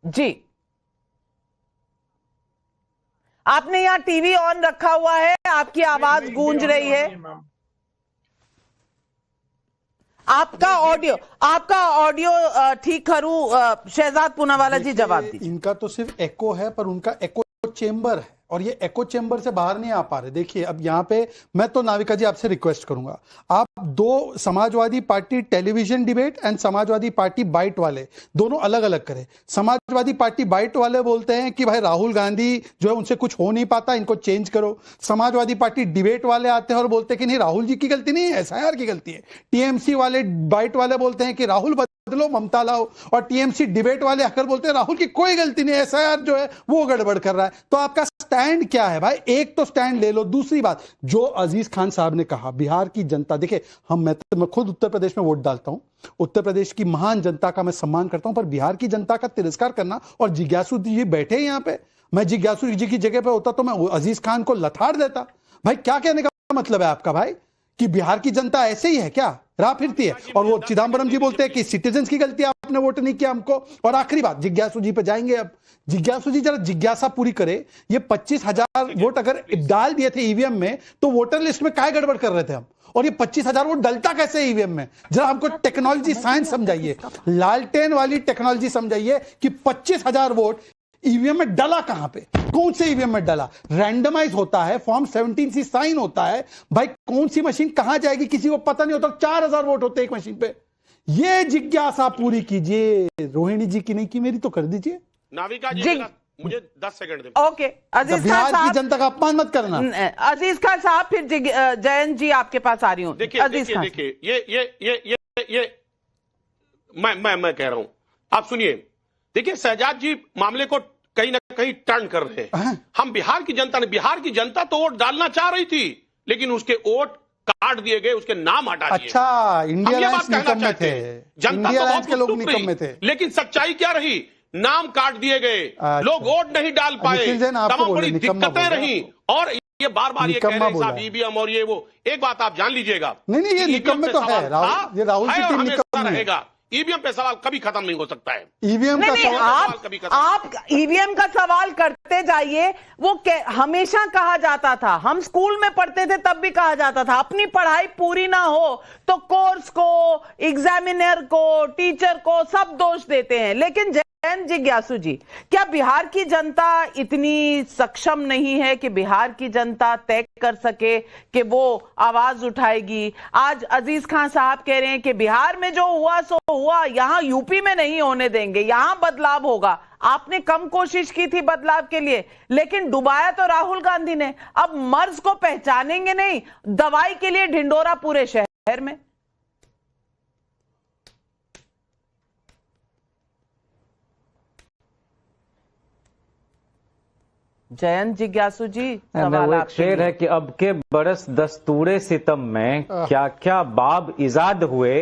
जी, आपने यहां टीवी ऑन रखा हुआ है, आपकी आवाज गूंज रही है। आपका ऑडियो ठीक करूं? शहजाद पूनावाला जी जवाब दीजिए। इनका तो सिर्फ एको है, पर उनका एको चेंबर है और ये एको चेंबर से बाहर नहीं आ पा रहे। देखिए अब यहाँ पे मैं तो नाविका जी आपसे रिक्वेस्ट करूंगा, आप दो Samajwadi Party television debate and Samajwadi Party bite वाले दोनों अलग अलग करें। समाजवादी पार्टी बाइट वाले बोलते हैं कि भाई राहुल गांधी जो है उनसे कुछ हो नहीं पाता, इनको चेंज करो। समाजवादी पार्टी डिबेट वाले आते हैं और बोलते हैं कि नहीं राहुल जी की गलती नहीं है, एसआईआर की गलती है। टीएमसी वाले बाइट वाले बोलते हैं कि राहुल बदलो ममता लाओ, और टीएमसी डिबेट वाले आकर बोलते हैं राहुल की कोई गलती नहीं, एसआईआर जो है वो गड़बड़ कर रहा है। तो आपका स्टैंड क्या है भाई? एक तो स्टैंड ले लो। दूसरी बात जो अजीज खान साहब ने कहा, बिहार की जनता, देखिए मैं खुद उत्तर प्रदेश में वोट डालता हूं, उत्तर प्रदेश की महान जनता का मैं सम्मान करता हूं, पर बिहार की जनता का तिरस्कार करना, और जिज्ञासु जी बैठे यहां पे, मैं जिज्ञासु जी की जगह पे होता तो मैं अजीज खान को लथाड़ देता। भाई क्या कहने का मतलब है आपका भाई कि बिहार की जनता ऐसे ही है क्या, राह फिरती है? और वो चिदम्बरम जी बोलते हैं कि सिटीजन्स की गलती, आपने वोट नहीं किया हमको। और आखिरी बात जिज्ञासु जी पे जाएंगे। अब जिज्ञासु जी जरा जिज्ञासा पूरी करे, ये 25,000 वोट अगर डाल दिए थे ईवीएम में तो वोटर लिस्ट में काय गड़बड़ कर रहे थे हम, और ये 25,000 वोट डलता कैसे ईवीएम में? जरा हमको टेक्नोलॉजी साइंस समझाइए, लालटेन वाली टेक्नोलॉजी समझाइए कि 25,000 वोट ईवीएम में डला कहां पे, कौन से ईवीएम में डला? रैंडमाइज होता है, फॉर्म 17 सी साइन होता है, भाई कौन सी मशीन कहां जाएगी किसी को पता नहीं होता। 4,000 वोट होते एक मशीन पे। ये जिज्ञासा पूरी कीजिए। रोहिणी जी की नहीं की, मेरी तो कर दीजिए। नाविका जी मुझे 10 सेकंड दे। ओके अजीज खान साहब, की जनता का अपमान मत करना। अजीज खान साहब, फिर जयंत जी आपके पास आ रही हूं। देखिए ये मैं कह रहा हूं, आप सुनिए। देखिए शहजाद जी मामले को कहीं ना कहीं टर्न कर रहे हैं। हम बिहार की जनता तो वोट डालना चाह रही थी, लेकिन उसके वोट काट दिए गए, उसके नाम हटा दिए। अच्छा, इंडिया बात कहना चाहते थे, जनता तो बहुत के लोग निकम्मे थे, लेकिन सच्चाई क्या रही? नाम काट दिए गए, लोग वोट नहीं डाल पाए, तमाम बड़ी दिक्कतें रही। और ये बार बार ये कह रहे हैं साहब ईवीएम और ये वो। एक बात आप जान लीजिएगा, नहीं ये निकम्मे तो है, राहुल की टीम निकम्मे रहेगा। ईवीएम पे सवाल कभी खत्म नहीं हो सकता है। ईवीएम का सवाल आप ईवीएम का सवाल करते जाइए। वो हमेशा कहा जाता था, हम स्कूल में पढ़ते थे तब भी कहा जाता था, अपनी पढ़ाई पूरी ना हो तो कोर्स को, एग्जामिनर को, टीचर को सब दोष देते हैं। लेकिन जिज्ञासु जी, क्या बिहार की जनता इतनी सक्षम नहीं है कि बिहार की जनता तय कर सके कि वो आवाज उठाएगी? आज अजीज खान साहब कह रहे हैं कि बिहार में जो हुआ सो हुआ, यहां यूपी में नहीं होने देंगे, यहां बदलाव होगा। आपने कम कोशिश की थी बदलाव के लिए, लेकिन डुबाया तो राहुल गांधी ने। अब मर्ज को पहचानेंगे नहीं, दवाई के लिए ढिंडोरा पूरे शहर में। जयंत जिज्ञासु जी, वो सवाल एक शेर है कि अब के बरस दस्तूरे सितम में क्या क्या बाब इजाद हुए,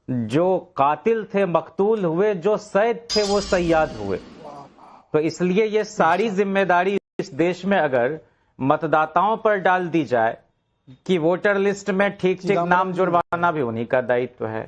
जो कातिल थे मकतूल हुए, जो सैद थे वो सयाद हुए। तो इसलिए ये सारी जिम्मेदारी इस देश में अगर मतदाताओं पर डाल दी जाए कि वोटर लिस्ट में ठीक ठीक नाम जुड़वाना भी उन्हीं का दायित्व है,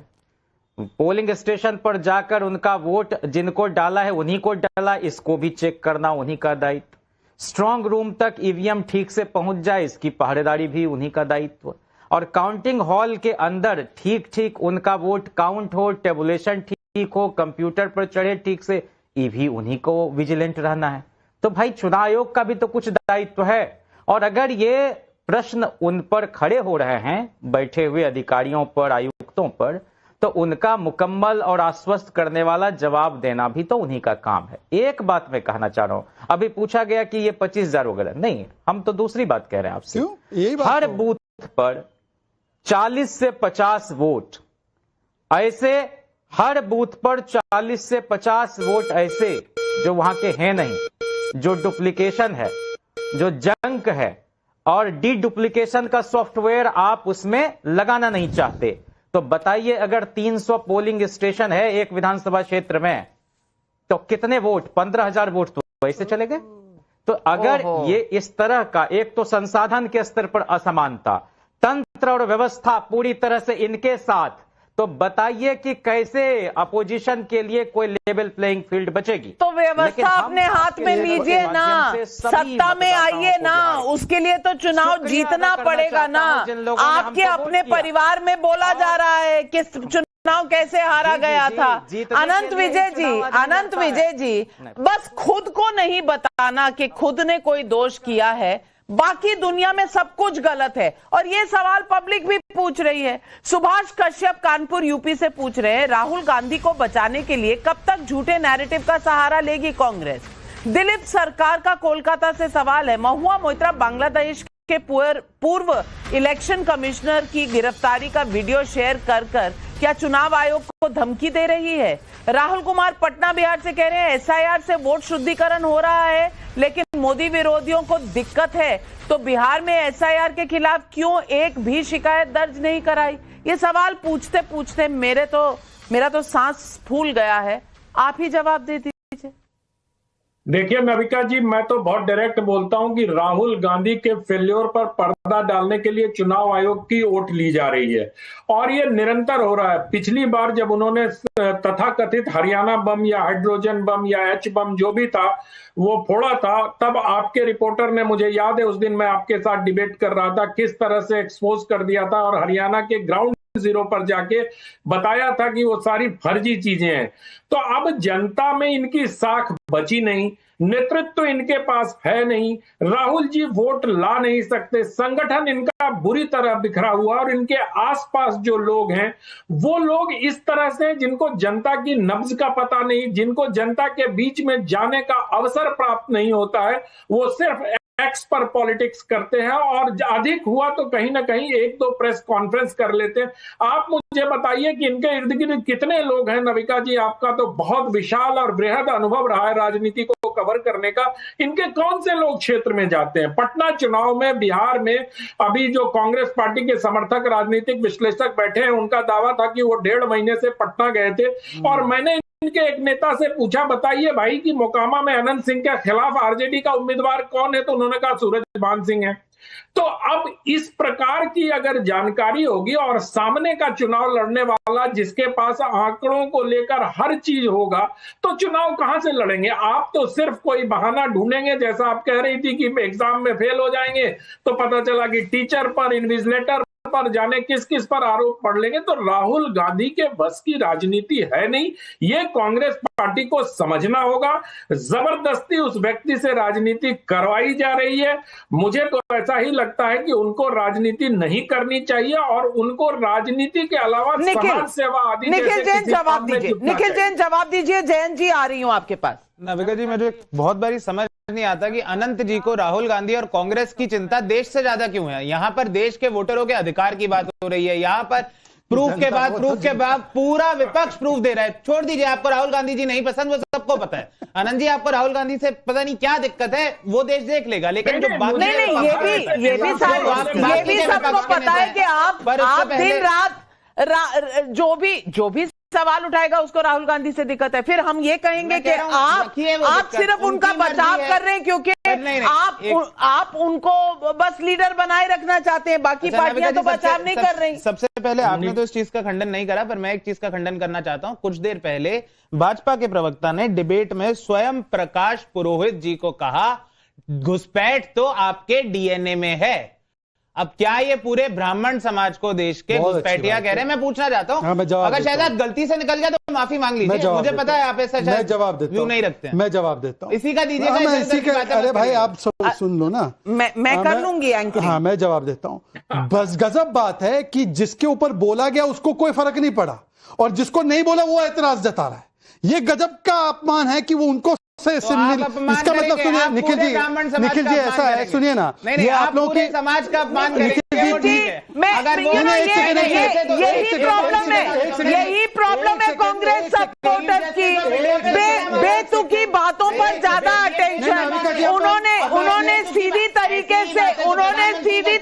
पोलिंग स्टेशन पर जाकर उनका वोट जिनको डाला है उन्हीं को डाला, इसको भी चेक करना उन्हीं का दायित्व, स्ट्रांग रूम तक ईवीएम ठीक से पहुंच जाए इसकी पहरेदारी भी उन्हीं का दायित्व, और काउंटिंग हॉल के अंदर ठीक ठीक उनका वोट काउंट हो, टेबुलेशन ठीक हो, कंप्यूटर पर चढ़े ठीक से, ये भी उन्हीं को विजिलेंट रहना है। तो भाई चुनाव आयोग का भी तो कुछ दायित्व है। और अगर ये प्रश्न उन पर खड़े हो रहे हैं बैठे हुए अधिकारियों पर, आयुक्तों पर, तो उनका मुकम्मल और आश्वस्त करने वाला जवाब देना भी तो उन्हीं का काम है। एक बात मैं कहना चाह रहा हूं, अभी पूछा गया कि ये 25,000 वगैरह नहीं, हम तो दूसरी बात कह रहे हैं आपसे। हर बूथ पर 40 से 50 वोट ऐसे, हर बूथ पर 40 से 50 वोट ऐसे जो वहां के हैं नहीं, जो डुप्लीकेशन है, जो जंक है, और डी डुप्लीकेशन का सॉफ्टवेयर आप उसमें लगाना नहीं चाहते। तो बताइए, अगर 300 पोलिंग स्टेशन है एक विधानसभा क्षेत्र में, तो कितने वोट? 15,000 वोट तो वैसे चले गए। तो अगर ये इस तरह का, एक तो संसाधन के स्तर पर असमानता, तंत्र और व्यवस्था पूरी तरह से इनके साथ, तो बताइए कि कैसे अपोजिशन के लिए कोई लेवल प्लेइंग फील्ड बचेगी? तो व्यवस्था अपने हाथ में लीजिए ना, सत्ता में आइए ना, उसके लिए तो चुनाव जीतना पड़ेगा ना। आपके अपने परिवार में बोला जा रहा है कि चुनाव कैसे हारा गया था। अनंत विजय जी, बस खुद को नहीं बताना कि खुद ने कोई दोष किया है, बाकी दुनिया में सब कुछ गलत है। और ये सवाल पब्लिक भी पूछ रही है। सुभाष कश्यप कानपुर यूपी से पूछ रहे हैं, राहुल गांधी को बचाने के लिए कब तक झूठे नैरेटिव का सहारा लेगी कांग्रेस? दिलीप सरकार का कोलकाता से सवाल है, महुआ मोइत्रा बांग्लादेश के पूर्व इलेक्शन कमिश्नर की गिरफ्तारी का वीडियो शेयर कर क्या चुनाव आयोग को धमकी दे रही है? राहुल कुमार पटना बिहार से कह रहे हैं एसआईआर से वोट शुद्धिकरण हो रहा है, लेकिन मोदी विरोधियों को दिक्कत है, तो बिहार में एसआईआर के खिलाफ क्यों एक भी शिकायत दर्ज नहीं कराई? ये सवाल पूछते पूछते मेरा तो सांस फूल गया है। आप ही जवाब दे दीजिए। देखिए नविका जी, मैं तो बहुत डायरेक्ट बोलता हूं कि राहुल गांधी के फेल्योर पर पर्दा डालने के लिए चुनाव आयोग की ओट ली जा रही है, और ये निरंतर हो रहा है। पिछली बार जब उन्होंने तथाकथित हरियाणा बम या हाइड्रोजन बम या एच बम जो भी था वो फोड़ा था, तब आपके रिपोर्टर ने, मुझे याद है उस दिन मैं आपके साथ डिबेट कर रहा था, किस तरह से एक्सपोज कर दिया था और हरियाणा के ग्राउंड जीरो पर जाके बताया था कि वो सारी फर्जी चीजें हैं। तो अब जनता में इनकी साख बची नहीं, नेतृत्व इनके पास है नहीं, राहुल जी वोट ला नहीं सकते, संगठन इनका बुरी तरह बिखरा हुआ, और इनके आसपास जो लोग हैं वो लोग इस तरह से, जिनको जनता की नब्ज का पता नहीं, जिनको जनता के बीच में जाने का अवसर प्राप्त नहीं होता है, वो सिर्फ एक्स पर पॉलिटिक्स करते हैं, और अधिक हुआ तो कहीं ना कहीं एक दो प्रेस कॉन्फ्रेंस कर लेते हैं। आप मुझे बताइए कि इनके इर्द गिर्द कितने लोग हैं? नविका जी, आपका तो बहुत विशाल और बृहद अनुभव रहा है राजनीति को कवर करने का। इनके कौन से लोग क्षेत्र में जाते हैं? पटना चुनाव में, बिहार में, अभी जो कांग्रेस पार्टी के समर्थक राजनीतिक विश्लेषक बैठे हैं, उनका दावा था कि वो 1.5 महीने से पटना गए थे, और मैंने इनके एक नेता से पूछा, बताइए भाई कि मोकामा में अनंत सिंह के खिलाफ आरजेडी का उम्मीदवार कौन है? तो उन्होंने कहा सूरजभान सिंह है। तो अब इस प्रकार की अगर जानकारी होगी और सामने का चुनाव लड़ने वाला जिसके पास आंकड़ों को लेकर हर चीज होगा, तो चुनाव कहां से लड़ेंगे? आप तो सिर्फ कोई बहाना ढूंढेंगे, जैसा आप कह रही थी कि एग्जाम में फेल हो जाएंगे तो पता चला कि टीचर पर, इन्विजिलेटर पर, जाने किस किस पर आरोप पड़ लेंगे। तो राहुल गांधी के बस की राजनीति है नहीं, ये कांग्रेस पार्टी को समझना होगा। जबरदस्ती उस व्यक्ति से राजनीति करवाई जा रही है। मुझे तो ऐसा ही लगता है कि उनको राजनीति नहीं करनी चाहिए, और उनको राजनीति के अलावा समाज सेवा आदि। निखिल जैन जवाब दीजिए। निखिल जैन जवाब दीजिए। जैन जी, आ रही हूं आपके पास। नाविका जी, मुझे बहुत बारी समझ नहीं आता कि अनंत जी को राहुल गांधी और कांग्रेस की चिंता देश से ज्यादा क्यों है। यहाँ पर देश के वोटरों के अधिकार की बात हो रही है, यहाँ पर प्रूफ के बाद पूरा विपक्ष प्रूफ दे रहा है। छोड़ दीजिए, आपको राहुल गांधी जी नहीं पसंद, वो सब सबको पता है। आनंद जी, आपको राहुल गांधी से पता नहीं क्या दिक्कत है, वो देश देख लेगा, लेकिन जो बाकी नहीं ये भी सबको पता है कि आप दिन रात जो भी सवाल उठाएगा उसको राहुल गांधी से दिक्कत है। फिर हम ये कहेंगे कि आप सिर्फ उनका बचाव कर रहे हैं क्योंकि आप उनको बस लीडर बनाए रखना चाहते हैं, बाकी पार्टियां तो बचाव नहीं कर रही। सबसे पहले आपने तो इस चीज का खंडन नहीं करा, पर मैं एक चीज का खंडन करना चाहता हूं। कुछ देर पहले भाजपा के प्रवक्ता ने डिबेट में स्वयं प्रकाश पुरोहित जी को कहा, घुसपैठ तो आपके डीएनए में है। अब क्या ये पूरे ब्राह्मण समाज को देश के घुसपैठिया कह रहे हैं? मैं पूछना चाहता हूँ, अगर शायद गलती से निकल गया तो माफी मांग लीजिए, मुझे पता है आप ऐसा मैं जवाब देता हूँ, नहीं रखते हैं। मैं जवाब देता हूँ, इसी का दीजिए। अरे भाई आप सुन लो ना, मैं कर लूंगी एंकरिंग। हाँ, मैं जवाब देता हूँ। बस गजब बात है कि जिसके ऊपर बोला गया उसको कोई फर्क नहीं पड़ा और जिसको नहीं बोला वो एतराज जता रहा है। ये गजब का अपमान है कि वो उनको इसका मतलब सुनिए निखिल जी ऐसा है, सुनिए ना, ये आप लोगों की समाज का अपमान यही प्रॉब्लम है कांग्रेस सपोर्टर्स की, बेतुकी बातों पर ज्यादा अटेंशन। उन्होंने सीधी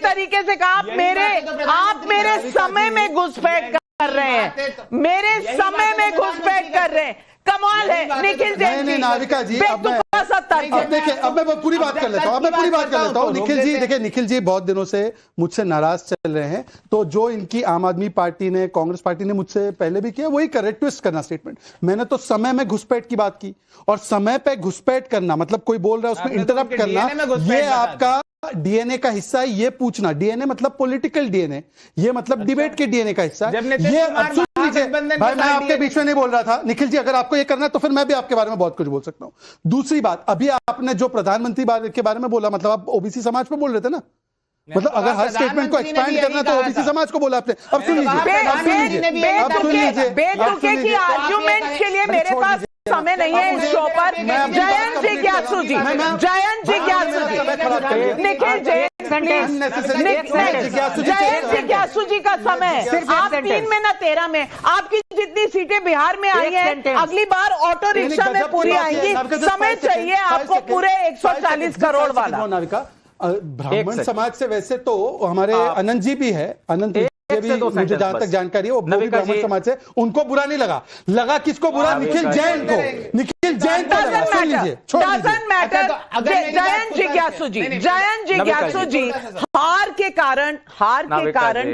तरीके से कहा आप मेरे समय में घुसपैठ कर रहे हैं, मेरे समय में घुसपैठ कर रहे हैं। कमाल है निखिल जैन जी। नाविका जी, अब मैं पूरी बात कर लेता हूँ। निखिल जी देखिए, निखिल जी बहुत दिनों से मुझसे नाराज चल रहे हैं, तो जो इनकी आम आदमी पार्टी ने, कांग्रेस पार्टी ने मुझसे पहले भी किया वही करे, ट्विस्ट करना स्टेटमेंट। मैंने तो समय में घुसपैठ की बात की, और समय पे घुसपैठ करना मतलब कोई बोल रहा है उसमें इंटरप्ट करना, ये आपका डीएनए का हिस्सा है। ये पूछना, डीएनए मतलब पॉलिटिकल डीएनए, ये मतलब डिबेट के डीएनए का हिस्सा है। ये अब सुन लीजिए भाई, मैं आपके बीच में नहीं बोल रहा था निखिल जी, अगर आपको ये करना है तो फिर मैं भी आपके बारे में बहुत कुछ बोल सकता हूं। दूसरी बात, अभी आपने जो प्रधानमंत्री के बारे में बोला, मतलब आप ओबीसी समाज पे बोल रहे थे ना, मतलब अगर हर स्टेटमेंट को एक्सपैंड करना तो ओबीसी समाज को बोला आपने। अब सुन लीजिए, बेतुके की आर्गुमेंट के लिए मेरे पास समय नहीं है इस शो पर। जयंत जिज्ञासु जी, जयंत जिज्ञासु जी का समय है। आप 3 में ना 13 में, आपकी जितनी सीटें बिहार में आई हैं अगली बार ऑटो रिक्शा में पूरी आएंगी। समय चाहिए आपको पूरे 140 करोड़ वाला। ब्राह्मण समाज से वैसे तो हमारे अनंत जी भी है, अनंत भी मुझे जहां तक जानकारी है वो भी ब्राह्मण समाज से, उनको बुरा नहीं लगा किसको बुरा? निखिल जैन को, निखिल जैन को लगा। सुन लीजिए, जयंत जिज्ञासु जी, हार के कारण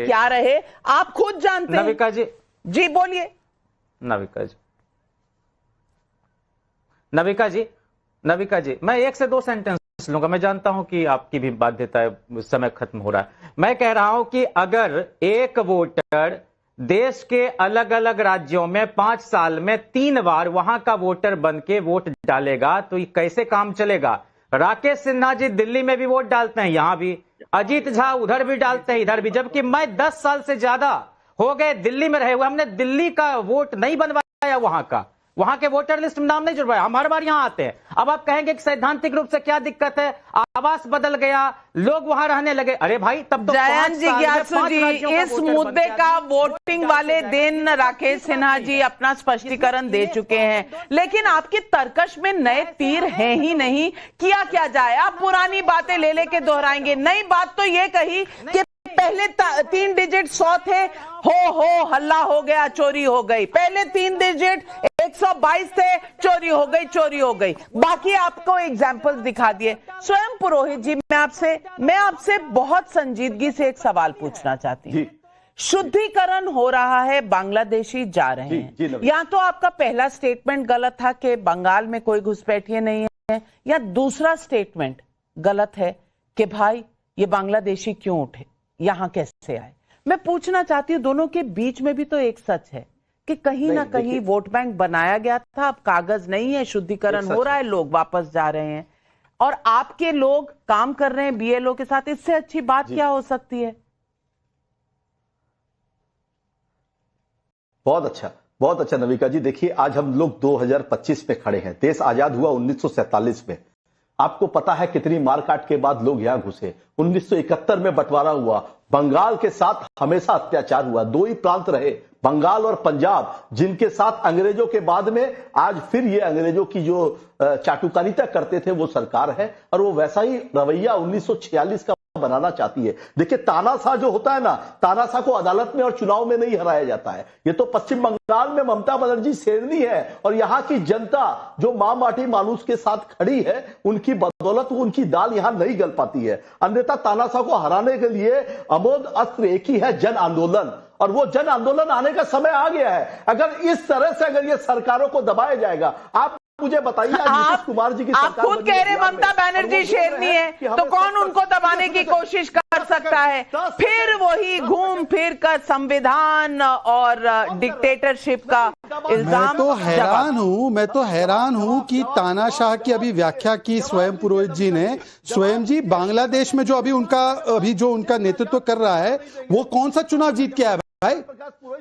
क्या रहे आप खुद जानते हैं। नविका जी बोलिए। नविका जी, मैं 1 से 2 सेंटेंस लूंगा, मैं जानता हूं कि आपकी भी बाध्यता है, समय खत्म हो रहा है। मैं कह रहा हूं कि अगर एक वोटर देश के अलग अलग राज्यों में 5 साल में 3 बार वहां का वोटर बन के वोट डालेगा तो ये कैसे काम चलेगा? राकेश सिन्हा जी दिल्ली में भी वोट डालते हैं, यहां भी अजीत झा उधर भी डालते हैं, इधर भी, जबकि मैं 10 साल से ज्यादा हो गए दिल्ली में रहे हुए, हमने दिल्ली का वोट नहीं बनवाया, वहां के वोटर लिस्ट में नाम नहीं जुड़वाया, हम हर बार यहां आते हैं। अब आप कहेंगे कि सैद्धांतिक रूप से क्या दिक्कत है, आवास बदल गया, लोग वहां रहने लगे। अरे भाई, तब तो जयंत जिज्ञासु जी, इस मुद्दे का वोटिंग वाले दिन राकेश सिन्हा जी अपना स्पष्टीकरण दे चुके हैं, लेकिन आपकी तर्कश में नए तीर हैं ही नहीं। किया क्या जाए, आप पुरानी बातें ले लेके दोहराएंगे। नई बात तो ये कही कि पहले 3 डिजिट 100 थे, हो हल्ला हो गया, चोरी हो गई। पहले 3 डिजिट 122 थे, चोरी हो गई। बाकी आपको एग्जाम्पल्स दिखा दिए। स्वयं पुरोहित जी, मैं आपसे बहुत संजीदगी से एक सवाल पूछना चाहती हूँ। शुद्धिकरण हो रहा है, बांग्लादेशी जा रहे हैं, या तो आपका पहला स्टेटमेंट गलत था कि बंगाल में कोई घुसपैठिए नहीं है, या दूसरा स्टेटमेंट गलत है कि भाई ये बांग्लादेशी क्यों उठे, यहां कैसे आए। मैं पूछना चाहती हूं, दोनों के बीच में भी तो एक सच है कि कहीं ना कहीं वोट बैंक बनाया गया था, अब कागज नहीं है, शुद्धिकरण हो रहा है, लोग वापस जा रहे हैं और आपके लोग काम कर रहे हैं बीएलओ के साथ। इससे अच्छी बात क्या हो सकती है? बहुत अच्छा नविका जी। देखिए, आज हम लोग 2025 में खड़े हैं, देश आजाद हुआ 1947 में। आपको पता है कितनी मारकाट के बाद लोग यहां घुसे। 1971 में बंटवारा हुआ, बंगाल के साथ हमेशा अत्याचार हुआ, दो ही प्रांत रहे, बंगाल और पंजाब, जिनके साथ अंग्रेजों के बाद में आज फिर ये अंग्रेजों की जो चाटुकारिता करते थे वो सरकार है, और वो वैसा ही रवैया 1946 का बनाना चाहती है। देखिए, तानाशाह जो होता है ना, तानाशाह को अदालत में और चुनाव में नहीं हराया जाता है। ये तो पश्चिम बंगाल में ममता बनर्जी शेरनी है, और यहाँ की जनता जो मां माटी मानुस के साथ खड़ी है, उनकी बदौलत उनकी दाल यहाँ नहीं गल पाती है। अन्यथा तानाशाह को हराने के लिए अमोघ अस्त्र एक ही है, जन आंदोलन, और वो जन आंदोलन आने का समय आ गया है। अगर इस तरह से अगर ये सरकारों को दबाया जाएगा, आप मुझे बताइए, नीतीश कुमार जी की आप खुद कह रहे ममता बनर्जी शेरनी है, तो कौन उनको दबाने की कोशिश कर सकता है? फिर वही घूम फिर कर संविधान और डिक्टेटरशिप का इल्जाम। मैं तो हैरान हूं कि तानाशाह की अभी व्याख्या की स्वयं पुरोहित जी ने। स्वयं जी बांग्लादेश में जो अभी उनका नेतृत्व कर रहा है, वो कौन सा चुनाव जीत के आया भाई?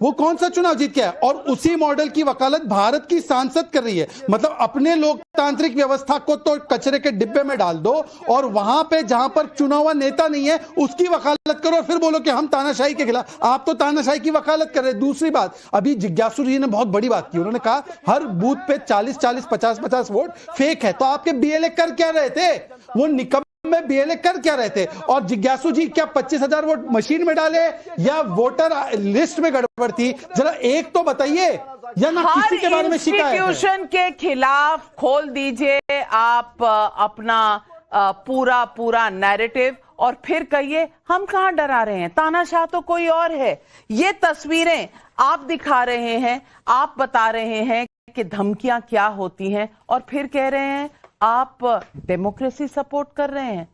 वो कौन सा चुनाव जीत के आया? और उसी मॉडल की वकालत भारत की सांसद कर रही है। मतलब अपने लोकतांत्रिक व्यवस्था को तो कचरे के डिब्बे में डाल दो, और वहां पे जहां पर चुना हुआ नेता नहीं है उसकी वकालत करो, और फिर बोलो कि हम तानाशाही के खिलाफ। आप तो तानाशाही की वकालत कर रहे हैं। दूसरी बात, अभी जिज्ञासु जी ने बहुत बड़ी बात की। उन्होंने कहा हर बूथ पे 40-40, 50-50 वोट फेक है। तो आपके बीएलए कर क्या रहे थे? वो निकम में बीएलए कर क्या रहे थे? और जिज्ञासु जी क्या 25,000 वोट मशीन में डाले या वोटर लिस्ट में गड़बड़ थी? जरा एक तो बताइए, या ना किसी के बारे में शिकायत है? इंस्टीट्यूशन के खिलाफ खोल दीजिए आप अपना पूरा नैरेटिव, और फिर कहिए हम कहां डरा रहे हैं, तानाशाह तो कोई और है। ये तस्वीरें आप दिखा रहे हैं, आप बता रहे हैं कि धमकियां क्या होती हैं, और फिर कह रहे हैं आप डेमोक्रेसी सपोर्ट कर रहे हैं।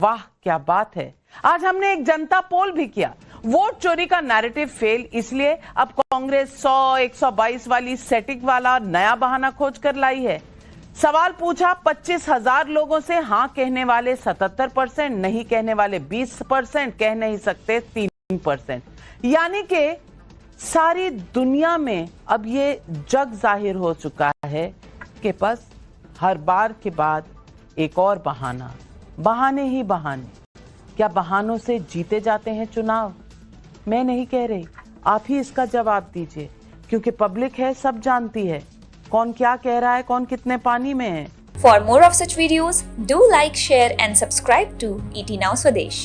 वाह, क्या बात है। आज हमने एक जनता पोल भी किया। वोट चोरी का नैरेटिव फेल, इसलिए अब कांग्रेस 100-122 वाली सेटिंग वाला नया बहाना खोज कर लाई है। सवाल पूछा 25,000 लोगों से, हां कहने वाले 77%, नहीं कहने वाले 20%, कह नहीं सकते 3%। यानी कि सारी दुनिया में अब ये जग जाहिर हो चुका है कि बस हर बार के बाद एक और बहाना, बहाने ही बहाने। क्या बहानों से जीते जाते हैं चुनाव? मैं नहीं कह रही, आप ही इसका जवाब दीजिए, क्योंकि पब्लिक है, सब जानती है कौन क्या कह रहा है, कौन कितने पानी में है। For more of such videos, do like, share and subscribe to ET Now Swadesh.